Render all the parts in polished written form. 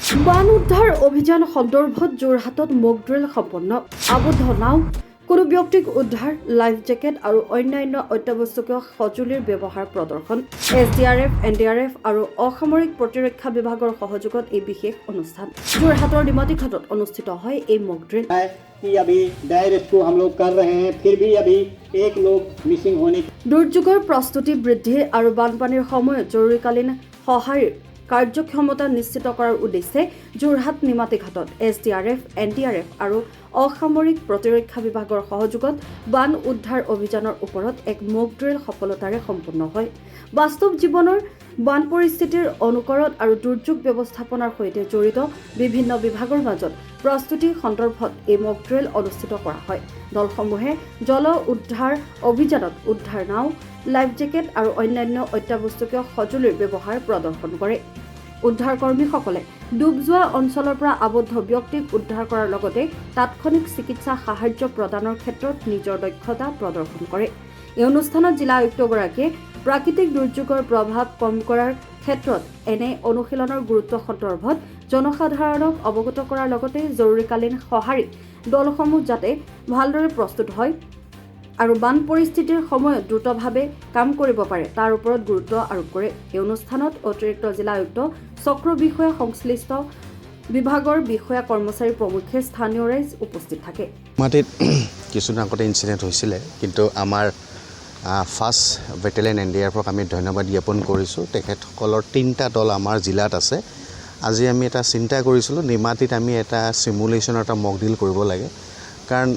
বান উদ্ধাৰ অভিযান সন্দৰ্ভত যোৰহাটত মক ড্ৰিল সম্পন্ন আবদ্ধ নাও কোনো ব্যক্তিক উদ্ধাৰ লাইফ জেকেট আৰু অন্যান্য অত্যাৱশ্যকীয় সঁজুলিৰ ব্যৱহাৰ প্ৰদৰ্শন SDRF, NDRF আৰু অসামৰিক প্ৰতিৰক্ষা বিভাগৰ সহযোগত এই বিশেষ অনুষ্ঠান যোৰহাটৰ নিমাতীঘাটত অনুষ্ঠিত হয় এই মক ড্ৰিল कि अभी डाई रेस्क्यू हम लोग कर रहे हैं फिर भी अभी एक लोग मिसिंग होने দুৰ্যোগৰ প্ৰস্তুতি বৃদ্ধি আৰু বানপানীৰ সময়ত জৰুৰীকালীন সহায়ৰ কাৰ্যক্ষমতা নিশ্চিত কৰাৰ উদ্দেশ্যে যোৰহাট নিমাতীঘাটত SDRF, NDRF আৰু অসামৰিক প্ৰতিৰক্ষা বিভাগৰ সহযোগত বান উদ্ধাৰ অভিযানৰ ওপৰত এক মক ড্ৰিল সফলতাৰে সম্পন্ন হয় বাস্তৱ জীৱনৰ বান পৰিস্থিতিৰ অনুকৰণ আৰু দুৰ্যোগ ব্যৱস্থাপনাৰ সৈতে জড়িত বিভিন্ন বিভাগৰ মাজত প্ৰস্তুতি সন্দৰ্ভত এই মক ড্ৰিল অনুষ্ঠিত কৰা হয় দলসমূহে জল উদ্ধাৰ অভিযানত উদ্ধাৰ নাও লাইফ জেকেট আৰু অন্যান্য অত্যাৱশ্যকীয় সঁজুলিৰ ব্যৱহাৰ প্ৰদৰ্শন কৰে উদ্ধাৰ কৰ্মীসকলে ডুব যোৱা অঞ্চলৰ পৰা আবদ্ধ ব্যক্তিক উদ্ধাৰ কৰাৰ লগতে তাৎক্ষণিক চিকিৎসা সাহায্য প্ৰদানৰ ক্ষেত্ৰত নিজৰ দক্ষতা প্ৰদৰ্শন কৰে এই অনুষ্ঠানত জিলা আয়ুক্তগৰাকীয়ে প্ৰাকৃতিক দুৰ্যোগৰ প্ৰভাৱ কম কৰাৰ ক্ষেত্ৰত এনে অনুশীলনৰ গুৰুত্ব সন্দৰ্ভত জনসাধাৰণক অৱগত কৰাৰ লগতে জৰুৰীকালীন সঁহাৰি দলসমূহ যাতে ভালদৰে প্ৰস্তুত হয় আৰু বান পৰিস্থিতিৰ সময়ত দ্ৰুতভাৱে কাম কৰিব পাৰে তাৰ ওপৰত গুৰুত্ব আৰোপ কৰে এই অনুষ্ঠানত অতিৰিক্ত জিলা আয়ুক্ত চক্ৰ বিষয়া সংশ্লিষ্ট বিভাগৰ বিষয়া কৰ্মচাৰী প্ৰমুখ্যে স্থানীয় ৰাইজ উপস্থিত থাকে মাটিত কিছুদিন আগতে ইনসিডেন্ট হৈছিলে কিন্তু আমাৰ ফাৰ্ষ্ট বেটেলিয়ন NDRFক আমি ধন্যবাদ জ্ঞাপন কৰিছোঁ তেখেতসকলৰ 3টা দল আমাৰ জিলাত আছে আজি আমি এটা চিন্তা কৰিছিলোঁ নিমাতীত আমি এটা সিমুলেশনৰ এটা মক ড্ৰিল কৰিব লাগে কাৰণ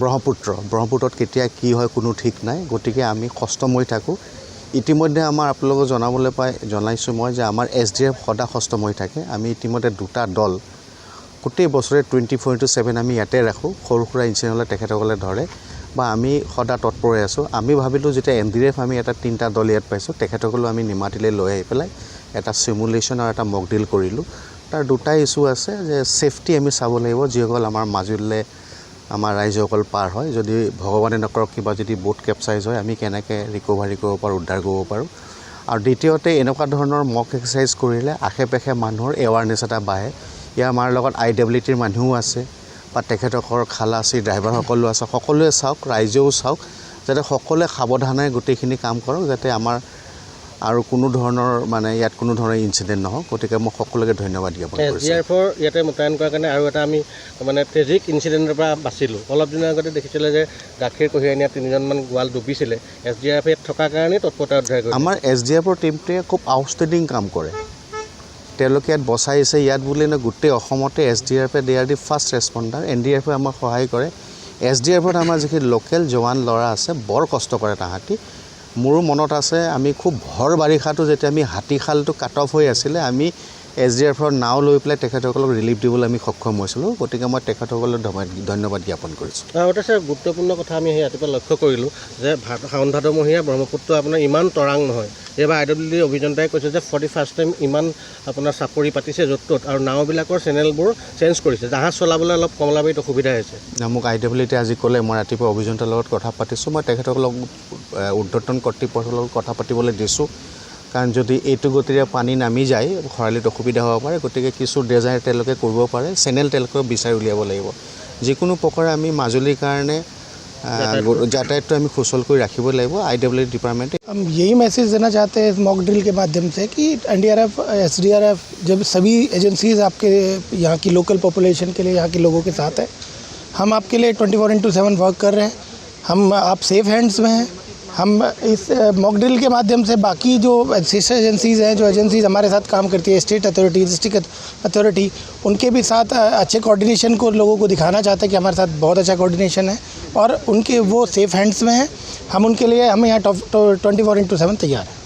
ব্ৰহ্মপুত্ৰত কেতিয়া কি হয় কোনো ঠিক নাই গতিকে আমি কষ্টময় থাকোঁ ইতিমধ্যে আমাৰ আপোনালোকক জনাইছোঁ মই যে আমাৰ SDRF সদা কষ্টময় থাকে আমি ইতিমধ্যে 2টা দল গোটেই বছৰে 24/7 আমি ইয়াতে ৰাখোঁ সৰু সুৰা ইনচিডেণ্ট হ'লে তেখেতসকলে ধৰে বা আমি সদা তৎপৰ আছোঁ আমি ভাবিলোঁ যেতিয়া NDRF আমি এটা 3টা দল ইয়াত পাইছোঁ তেখেতসকলো আমি নিমাতীলৈ লৈ আহি পেলাই এটা সিমুলেশন আৰু এটা মক ড্ৰিল কৰিলোঁ তাৰ 2টা ইছ্যু আছে যে সেফটি আমি চাব লাগিব যিসকল আমাৰ মাজুলীলৈ আমাৰ ৰাইজসকল পাৰ হয় যদি ভগৱানে নকৰক কিবা যদি বোট কেপচাইজ হয় আমি কেনেকৈ ৰিকভাৰী কৰিব পাৰোঁ উদ্ধাৰ কৰিব পাৰোঁ আৰু দ্বিতীয়তে এনেকুৱা ধৰণৰ মক এক্সাৰচাইজ কৰিলে আশে পাশে মানুহৰ এৱাৰনেছ এটা বাঢ়ে ইয়াৰ আমাৰ লগত IWTৰ মানুহো আছে বা তেখেতসকলৰ খালাচী ড্ৰাইভাৰসকলো আছে সকলোৱে চাওক ৰাইজেও চাওক যাতে সকলোৱে সাৱধানে গোটেইখিনি কাম কৰক যাতে আমাৰ আৰু কোনো ধৰণৰ মানে ইয়াত কোনো ধৰণৰ ইনসিডেন্ট নহওক গতিকে মই সকলোকে ধন্যবাদ জ্ঞাপন কৰিছোঁ SDRFৰ ইয়াতে মোতায়েন কৰাৰ কাৰণে আৰু এটা আমি মানে ট্ৰেজিক ইনচিডেণ্টৰ পৰা বাচিলোঁ অলপ দিনৰ আগতে দেখিছিলে যে গাখীৰ কঢ়িয়াই নিয়া 3জনমান গোৱাল ডুবিছিলে SDRF ইয়াত থকাৰ কাৰণে তৎপৰতা উদ্ধাৰ কৰিছে আমাৰ SDRFৰ টিমটোৱে খুব আউটষ্টেণ্ডিং কাম কৰে তেওঁলোকে ইয়াত বচাইছে ইয়াত বুলি গোটেই অসমতে SDRF দে আৰ দি ফাৰ্ষ্ট ৰেছপণ্ডাৰ NDRF আমাক সহায় কৰে SDRFত আমাৰ যিখিনি লোকেল জৱান ল'ৰা আছে বৰ কষ্ট কৰে তাহাঁতি মোৰো মনত আছে আমি খুব ভৰ বাৰিষাটো যেতিয়া আমি হাতীখালটো কাট অফ হৈ আছিলে আমি SDRFৰ নাও লৈ পেলাই তেখেতসকলক ৰিলিফ দিবলৈ আমি সক্ষম হৈছিলোঁ গতিকে মই তেখেতসকলক ধন্যবাদ জ্ঞাপন কৰিছোঁ আৰু এটা গুৰুত্বপূৰ্ণ কথা আমি ৰাতিপুৱা লক্ষ্য কৰিলোঁ যে শাওণ ভাদমহীয়া ব্ৰহ্মপুত্ৰ আপোনাৰ ইমান তৰাং নহয় এইবাৰ IWT অভিযন্তাই কৈছে যে 41st টাইম ইমান আপোনাৰ চাপৰি পাতিছে য'ত ত'ত আৰু নাওবিলাকৰ চেনেলবোৰ চেঞ্জ কৰিছে জাহাজ চলাবলৈ অলপ কমলাবাৰীত অসুবিধা হৈছে মোক IWT আজি ক'লে মই ৰাতিপুৱা অভিযন্তাৰ লগত কথা পাতিছোঁ মই তেখেতসকলক ঊৰ্ধ্বতন কৰ্তৃপক্ষৰ লগত কথা পাতিবলৈ দিছোঁ কাৰণ যদি এইটো গতিৰে পানী নামি যায় খৰালিত অসুবিধা হ'ব পাৰে গতিকে কিছু ডিজাইন তেওঁলোকে কৰিব পাৰে চেনেল তেওঁলোকে বিচাৰি উলিয়াব লাগিব যিকোনো প্ৰকাৰে আমি মাজুলীৰ কাৰণে যাতায়াতটো আমি সুচল কৰি ৰাখিব লাগিব IWT ডিপাৰ্টমেণ্টে हम यही मैसेज देना चाहते हैं इस मॉक ड्रिल के माध्यम से कि NDRF SDRF जब सभी एजेंसीज आपके यहाँ की लोकल पॉपुलेशन के लिए यहाँ के लोगों के साथ है हम आपके लिए 24/7 वर्क कर रहे हैं आप सेफ हैंड्स में हैं हम इस मॉक ड्रिल के माध्यम से बाकी जो सिस्टर एजेंसीज़ हैं जो एजेंसीज़ हमारे साथ काम करती है स्टेट अथॉरिटी डिस्ट्रिक्ट अथॉरिटी उनके भी साथ अच्छे कोऑर्डिनेशन को लोगों को दिखाना चाहते हैं कि हमारे साथ बहुत अच्छा कोऑर्डिनेशन है और उनके वो सेफ हैंड्स में हैं हम उनके लिए हम यहाँ 24/7 तैयार हैं